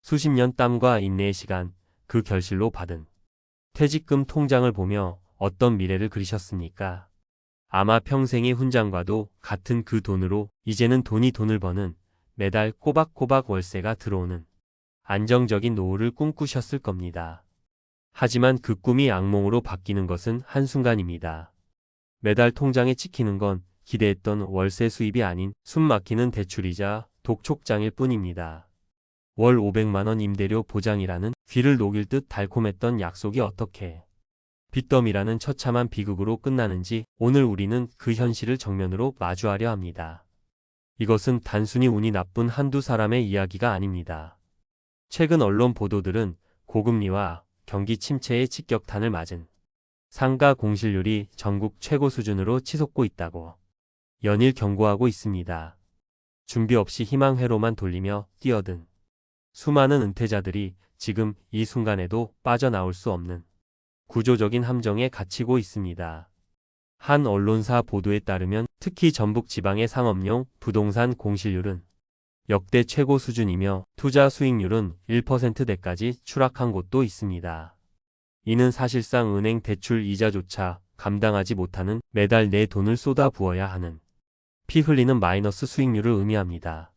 수십 년 땀과 인내의 시간, 그 결실로 받은 퇴직금 통장을 보며 어떤 미래를 그리셨습니까? 아마 평생의 훈장과도 같은 그 돈으로 이제는 돈이 돈을 버는 매달 꼬박꼬박 월세가 들어오는 안정적인 노후를 꿈꾸셨을 겁니다. 하지만 그 꿈이 악몽으로 바뀌는 것은 한순간입니다. 매달 통장에 찍히는 건 기대했던 월세 수입이 아닌 숨막히는 대출이자 독촉장일 뿐입니다. 월 500만 원 임대료 보장이라는 귀를 녹일 듯 달콤했던 약속이 어떻게 빚더미라는 처참한 비극으로 끝나는지 오늘 우리는 그 현실을 정면으로 마주하려 합니다. 이것은 단순히 운이 나쁜 한두 사람의 이야기가 아닙니다. 최근 언론 보도들은 고금리와 경기 침체의 직격탄을 맞은 상가 공실률이 전국 최고 수준으로 치솟고 있다고 연일 경고하고 있습니다. 준비 없이 희망회로만 돌리며 뛰어든 수많은 은퇴자들이 지금 이 순간에도 빠져나올 수 없는 구조적인 함정에 갇히고 있습니다. 한 언론사 보도에 따르면 특히 전북 지방의 상업용 부동산 공실률은 역대 최고 수준이며 투자 수익률은 1%대까지 추락한 곳도 있습니다. 이는 사실상 은행 대출 이자조차 감당하지 못하는 매달 내 돈을 쏟아 부어야 하는 피 흘리는 마이너스 수익률을 의미합니다.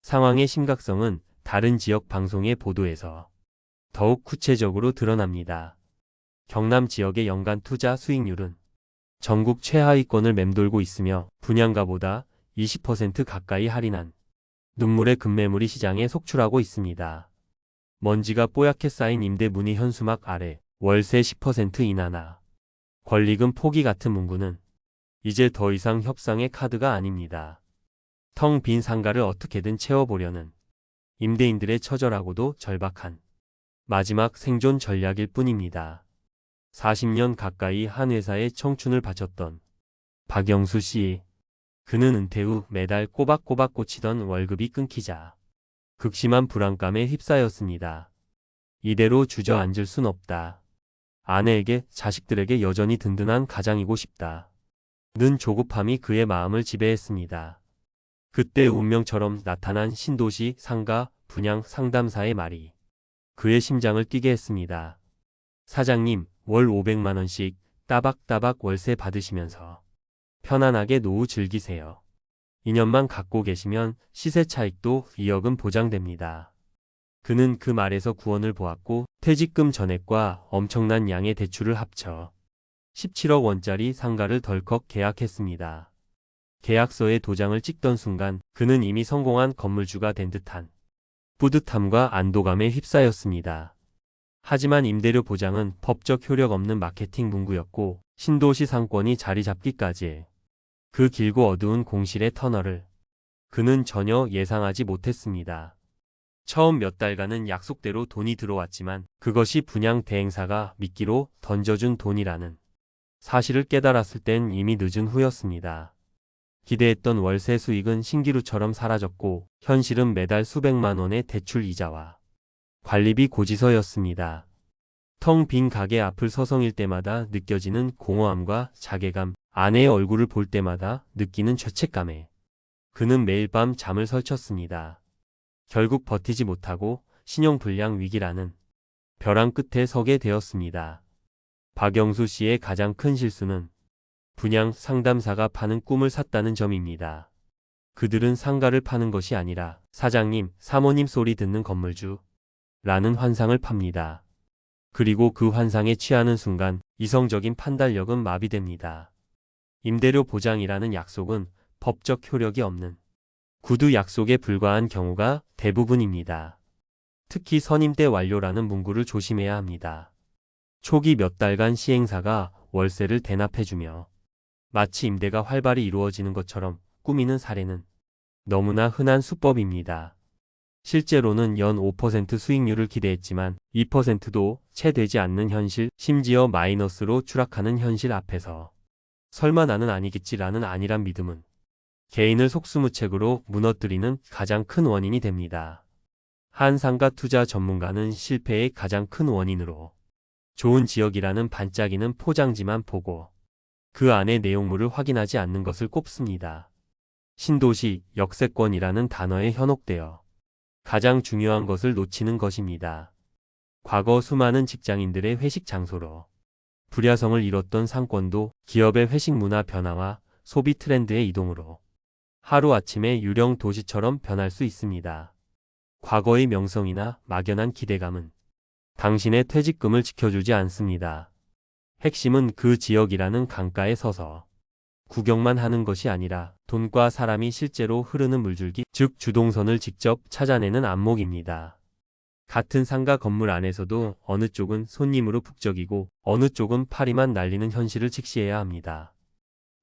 상황의 심각성은 다른 지역 방송의 보도에서 더욱 구체적으로 드러납니다. 경남 지역의 연간 투자 수익률은 전국 최하위권을 맴돌고 있으며 분양가보다 20% 가까이 할인한 눈물의 급매물이 시장에 속출하고 있습니다. 먼지가 뽀얗게 쌓인 임대 문의 현수막 아래 월세 10% 인하나 권리금 포기 같은 문구는 이제 더 이상 협상의 카드가 아닙니다. 텅 빈 상가를 어떻게든 채워보려는 임대인들의 처절하고도 절박한 마지막 생존 전략일 뿐입니다. 40년 가까이 한 회사에 청춘을 바쳤던 박영수 씨. 그는 은퇴 후 매달 꼬박꼬박 꽂히던 월급이 끊기자 극심한 불안감에 휩싸였습니다. 이대로 주저앉을 순 없다. 아내에게, 자식들에게 여전히 든든한 가장이고 싶다. 는 조급함이 그의 마음을 지배했습니다. 그때 운명처럼 나타난 신도시 상가 분양 상담사의 말이 그의 심장을 뛰게 했습니다. 사장님, 월 500만 원씩 따박따박 월세 받으시면서 편안하게 노후 즐기세요. 2년만 갖고 계시면 시세 차익도 2억은 보장됩니다. 그는 그 말에서 구원을 보았고 퇴직금 전액과 엄청난 양의 대출을 합쳐 17억 원짜리 상가를 덜컥 계약했습니다. 계약서에 도장을 찍던 순간 그는 이미 성공한 건물주가 된 듯한 뿌듯함과 안도감에 휩싸였습니다. 하지만 임대료 보장은 법적 효력 없는 마케팅 문구였고 신도시 상권이 자리 잡기까지 그 길고 어두운 공실의 터널을 그는 전혀 예상하지 못했습니다. 처음 몇 달간은 약속대로 돈이 들어왔지만 그것이 분양 대행사가 미끼로 던져준 돈이라는 사실을 깨달았을 땐 이미 늦은 후였습니다. 기대했던 월세 수익은 신기루처럼 사라졌고 현실은 매달 수백만 원의 대출 이자와 관리비 고지서였습니다. 텅 빈 가게 앞을 서성일 때마다 느껴지는 공허함과 자괴감, 아내의 얼굴을 볼 때마다 느끼는 죄책감에 그는 매일 밤 잠을 설쳤습니다. 결국 버티지 못하고 신용불량 위기라는 벼랑 끝에 서게 되었습니다. 박영수 씨의 가장 큰 실수는 분양 상담사가 파는 꿈을 샀다는 점입니다. 그들은 상가를 파는 것이 아니라 사장님, 사모님 소리 듣는 건물주 라는 환상을 팝니다. 그리고 그 환상에 취하는 순간 이성적인 판단력은 마비됩니다. 임대료 보장이라는 약속은 법적 효력이 없는 구두 약속에 불과한 경우가 대부분입니다. 특히 선임대 완료라는 문구를 조심해야 합니다. 초기 몇 달간 시행사가 월세를 대납해주며 마치 임대가 활발히 이루어지는 것처럼 꾸미는 사례는 너무나 흔한 수법입니다. 실제로는 연 5% 수익률을 기대했지만 2%도 채 되지 않는 현실, 심지어 마이너스로 추락하는 현실 앞에서 설마 나는 아니겠지라는 안일한 믿음은 개인을 속수무책으로 무너뜨리는 가장 큰 원인이 됩니다. 한 상가 투자 전문가는 실패의 가장 큰 원인으로 좋은 지역이라는 반짝이는 포장지만 보고 그 안의 내용물을 확인하지 않는 것을 꼽습니다. 신도시, 역세권이라는 단어에 현혹되어 가장 중요한 것을 놓치는 것입니다. 과거 수많은 직장인들의 회식 장소로 불야성을 이뤘던 상권도 기업의 회식 문화 변화와 소비 트렌드의 이동으로 하루아침에 유령 도시처럼 변할 수 있습니다. 과거의 명성이나 막연한 기대감은 당신의 퇴직금을 지켜주지 않습니다. 핵심은 그 지역이라는 강가에 서서 구경만 하는 것이 아니라 돈과 사람이 실제로 흐르는 물줄기, 즉 주동선을 직접 찾아내는 안목입니다. 같은 상가 건물 안에서도 어느 쪽은 손님으로 북적이고 어느 쪽은 파리만 날리는 현실을 직시해야 합니다.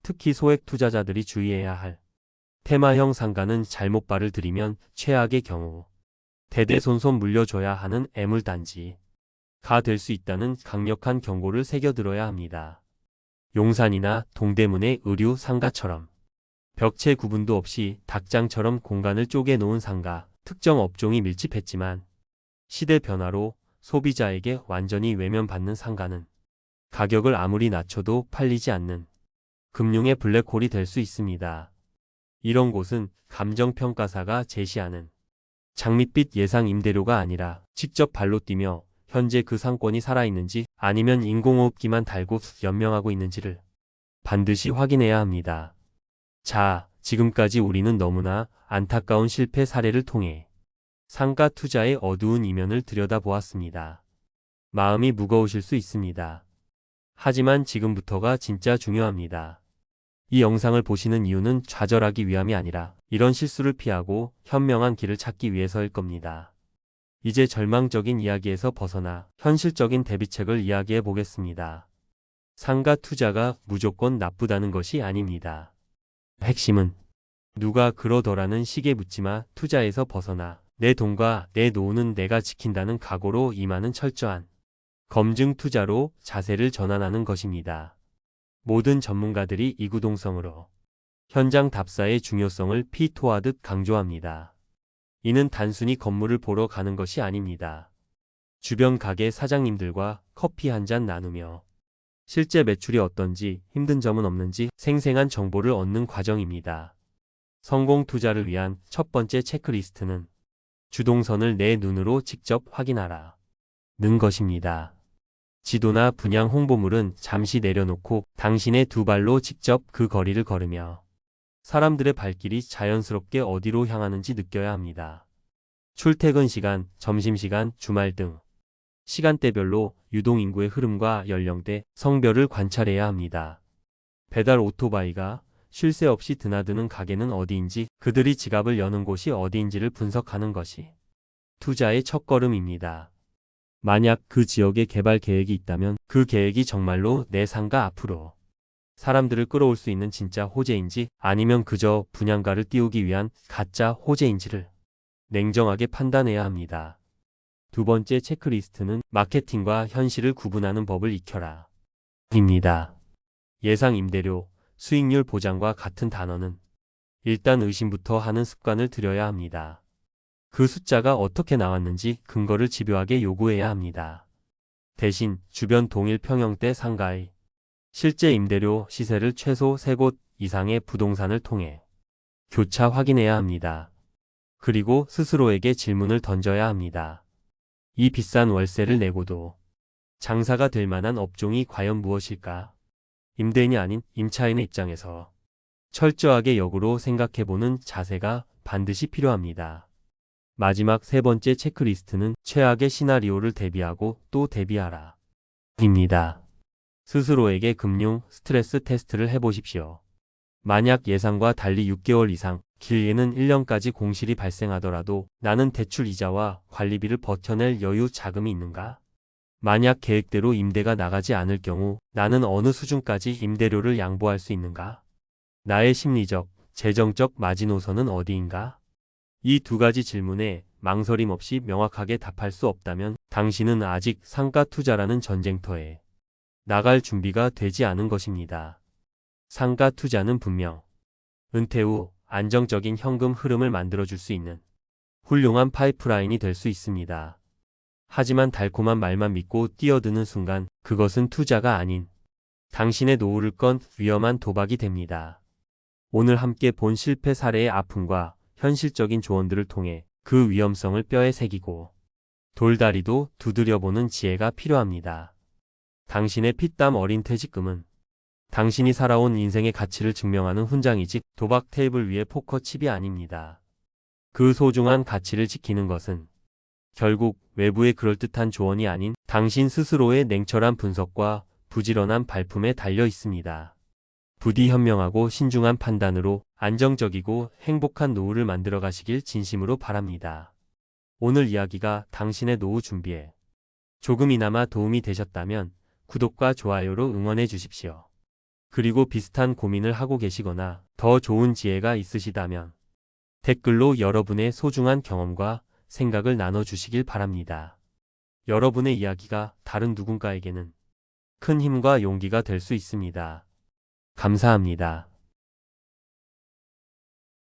특히 소액 투자자들이 주의해야 할 테마형 상가는 잘못 발을 들이면 최악의 경우 대대손손 물려줘야 하는 애물단지가 될 수 있다는 강력한 경고를 새겨들어야 합니다. 용산이나 동대문의 의류 상가처럼 벽체 구분도 없이 닭장처럼 공간을 쪼개놓은 상가, 특정 업종이 밀집했지만 시대 변화로 소비자에게 완전히 외면받는 상가는 가격을 아무리 낮춰도 팔리지 않는 금융의 블랙홀이 될 수 있습니다. 이런 곳은 감정평가사가 제시하는 장밋빛 예상 임대료가 아니라 직접 발로 뛰며 현재 그 상권이 살아있는지 아니면 인공호흡기만 달고 연명하고 있는지를 반드시 확인해야 합니다. 자, 지금까지 우리는 너무나 안타까운 실패 사례를 통해 상가 투자의 어두운 이면을 들여다보았습니다. 마음이 무거우실 수 있습니다. 하지만 지금부터가 진짜 중요합니다. 이 영상을 보시는 이유는 좌절하기 위함이 아니라 이런 실수를 피하고 현명한 길을 찾기 위해서일 겁니다. 이제 절망적인 이야기에서 벗어나 현실적인 대비책을 이야기해 보겠습니다. 상가 투자가 무조건 나쁘다는 것이 아닙니다. 핵심은 누가 그러더라는 식에 묻지마 투자에서 벗어나 내 돈과 내 노후는 내가 지킨다는 각오로 임하는 철저한 검증 투자로 자세를 전환하는 것입니다. 모든 전문가들이 이구동성으로 현장 답사의 중요성을 피토하듯 강조합니다. 이는 단순히 건물을 보러 가는 것이 아닙니다. 주변 가게 사장님들과 커피 한 잔 나누며 실제 매출이 어떤지, 힘든 점은 없는지 생생한 정보를 얻는 과정입니다. 성공 투자를 위한 첫 번째 체크리스트는 주동선을 내 눈으로 직접 확인하라 는 것입니다. 지도나 분양 홍보물은 잠시 내려놓고 당신의 두 발로 직접 그 거리를 걸으며 사람들의 발길이 자연스럽게 어디로 향하는지 느껴야 합니다. 출퇴근 시간, 점심시간, 주말 등 시간대별로 유동인구의 흐름과 연령대, 성별을 관찰해야 합니다. 배달 오토바이가 쉴 새 없이 드나드는 가게는 어디인지, 그들이 지갑을 여는 곳이 어디인지를 분석하는 것이 투자의 첫걸음입니다. 만약 그 지역에 개발 계획이 있다면 그 계획이 정말로 내 상가 앞으로 사람들을 끌어올 수 있는 진짜 호재인지 아니면 그저 분양가를 띄우기 위한 가짜 호재인지를 냉정하게 판단해야 합니다. 두 번째 체크리스트는 마케팅과 현실을 구분하는 법을 익혀라 입니다. 예상 임대료, 수익률 보장과 같은 단어는 일단 의심부터 하는 습관을 들여야 합니다. 그 숫자가 어떻게 나왔는지 근거를 집요하게 요구해야 합니다. 대신 주변 동일 평형대 상가의 실제 임대료 시세를 최소 3곳 이상의 부동산을 통해 교차 확인해야 합니다. 그리고 스스로에게 질문을 던져야 합니다. 이 비싼 월세를 내고도 장사가 될 만한 업종이 과연 무엇일까? 임대인이 아닌 임차인의 입장에서 철저하게 역으로 생각해보는 자세가 반드시 필요합니다. 마지막 세 번째 체크리스트는 최악의 시나리오를 대비하고 또 대비하라 입니다. 스스로에게 금융 스트레스 테스트를 해보십시오. 만약 예상과 달리 6개월 이상, 길게는 1년까지 공실이 발생하더라도 나는 대출 이자와 관리비를 버텨낼 여유 자금이 있는가? 만약 계획대로 임대가 나가지 않을 경우 나는 어느 수준까지 임대료를 양보할 수 있는가? 나의 심리적, 재정적 마지노선은 어디인가? 이 두 가지 질문에 망설임 없이 명확하게 답할 수 없다면 당신은 아직 상가 투자라는 전쟁터에 나갈 준비가 되지 않은 것입니다. 상가 투자는 분명 은퇴 후 안정적인 현금 흐름을 만들어줄 수 있는 훌륭한 파이프라인이 될 수 있습니다. 하지만 달콤한 말만 믿고 뛰어드는 순간 그것은 투자가 아닌 당신의 노후를 건 위험한 도박이 됩니다. 오늘 함께 본 실패 사례의 아픔과 현실적인 조언들을 통해 그 위험성을 뼈에 새기고 돌다리도 두드려보는 지혜가 필요합니다. 당신의 피땀 어린 퇴직금은 당신이 살아온 인생의 가치를 증명하는 훈장이지 도박 테이블 위의 포커칩이 아닙니다. 그 소중한 가치를 지키는 것은 결국 외부의 그럴듯한 조언이 아닌 당신 스스로의 냉철한 분석과 부지런한 발품에 달려 있습니다. 부디 현명하고 신중한 판단으로 안정적이고 행복한 노후를 만들어 가시길 진심으로 바랍니다. 오늘 이야기가 당신의 노후 준비에 조금이나마 도움이 되셨다면 구독과 좋아요로 응원해 주십시오. 그리고 비슷한 고민을 하고 계시거나 더 좋은 지혜가 있으시다면 댓글로 여러분의 소중한 경험과 생각을 나눠주시길 바랍니다. 여러분의 이야기가 다른 누군가에게는 큰 힘과 용기가 될 수 있습니다. 감사합니다.